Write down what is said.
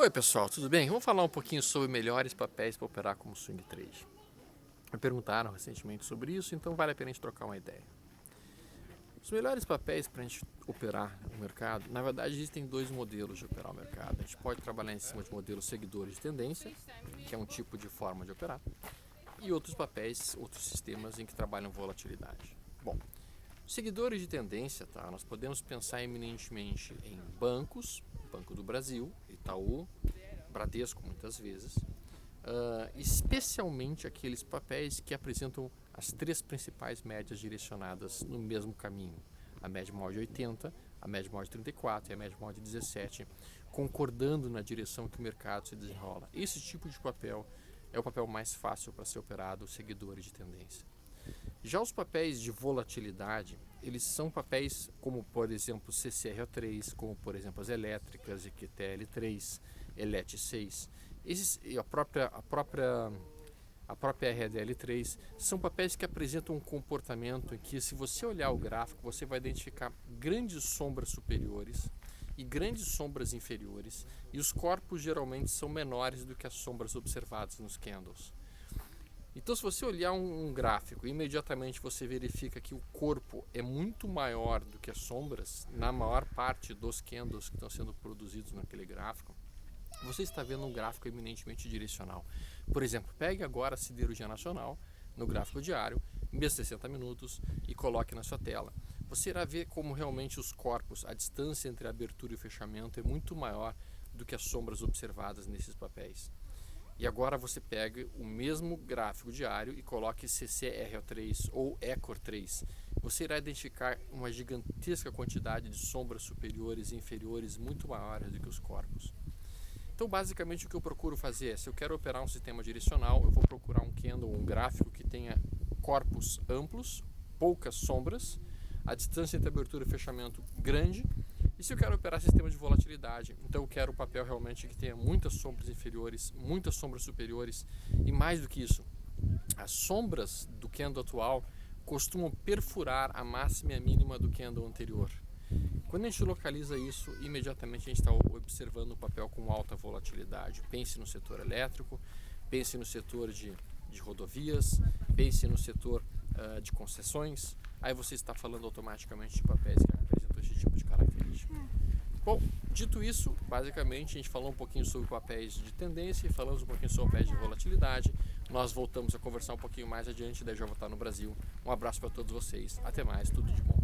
Oi pessoal, tudo bem? Vamos falar um pouquinho sobre melhores papéis para operar como swing trade. Me perguntaram recentemente sobre isso, então vale a pena a gente trocar uma ideia. Os melhores papéis para a gente operar no mercado, na verdade existem dois modelos de operar o mercado. A gente pode trabalhar em cima de modelos seguidores de tendência, que é um tipo de forma de operar, e outros papéis, outros sistemas em que trabalham volatilidade. Bom, seguidores de tendência, tá? Nós podemos pensar eminentemente em bancos, Banco do Brasil, Itaú, Bradesco muitas vezes, especialmente aqueles papéis que apresentam as três principais médias direcionadas no mesmo caminho. A média móvel de 80, a média móvel de 34 e a média móvel de 17, concordando na direção que o mercado se desenrola. Esse tipo de papel é o papel mais fácil para ser operado, seguidores de tendência. Já os papéis de volatilidade, eles são papéis como, por exemplo, CCRO3, como, por exemplo, as elétricas, EQTL3, ELET6, a própria RDL3, são papéis que apresentam um comportamento em que, se você olhar o gráfico, você vai identificar grandes sombras superiores e grandes sombras inferiores, e os corpos geralmente são menores do que as sombras observadas nos candles. Então, se você olhar um gráfico, imediatamente você verifica que o corpo é muito maior do que as sombras, na maior parte dos candles que estão sendo produzidos naquele gráfico, você está vendo um gráfico eminentemente direcional. Por exemplo, pegue agora a siderurgia nacional no gráfico diário, em 60 minutos, e coloque na sua tela. Você irá ver como realmente os corpos, a distância entre a abertura e o fechamento é muito maior do que as sombras observadas nesses papéis. E agora você pega o mesmo gráfico diário e coloque CCRO3 ou ECOR3. Você irá identificar uma gigantesca quantidade de sombras superiores e inferiores muito maiores do que os corpos. Então, basicamente, o que eu procuro fazer é, se eu quero operar um sistema direcional, eu vou procurar um candle, um gráfico que tenha corpos amplos, poucas sombras, a distância entre abertura e fechamento grande. E se eu quero operar sistema de volatilidade, então eu quero um papel realmente que tenha muitas sombras inferiores, muitas sombras superiores, e mais do que isso, as sombras do candle atual costumam perfurar a máxima e a mínima do candle anterior. Quando a gente localiza isso, imediatamente a gente está observando o papel com alta volatilidade. Pense no setor elétrico, pense no setor de rodovias, pense no setor de concessões. Aí você está falando automaticamente de papéis que apresentam esse tipo de característica. Bom, dito isso, basicamente a gente falou um pouquinho sobre papéis de tendência e falamos um pouquinho sobre papéis de volatilidade. Nós voltamos a conversar um pouquinho mais adiante, daí já vou estar no Brasil. Um abraço para todos vocês, até mais, tudo de bom.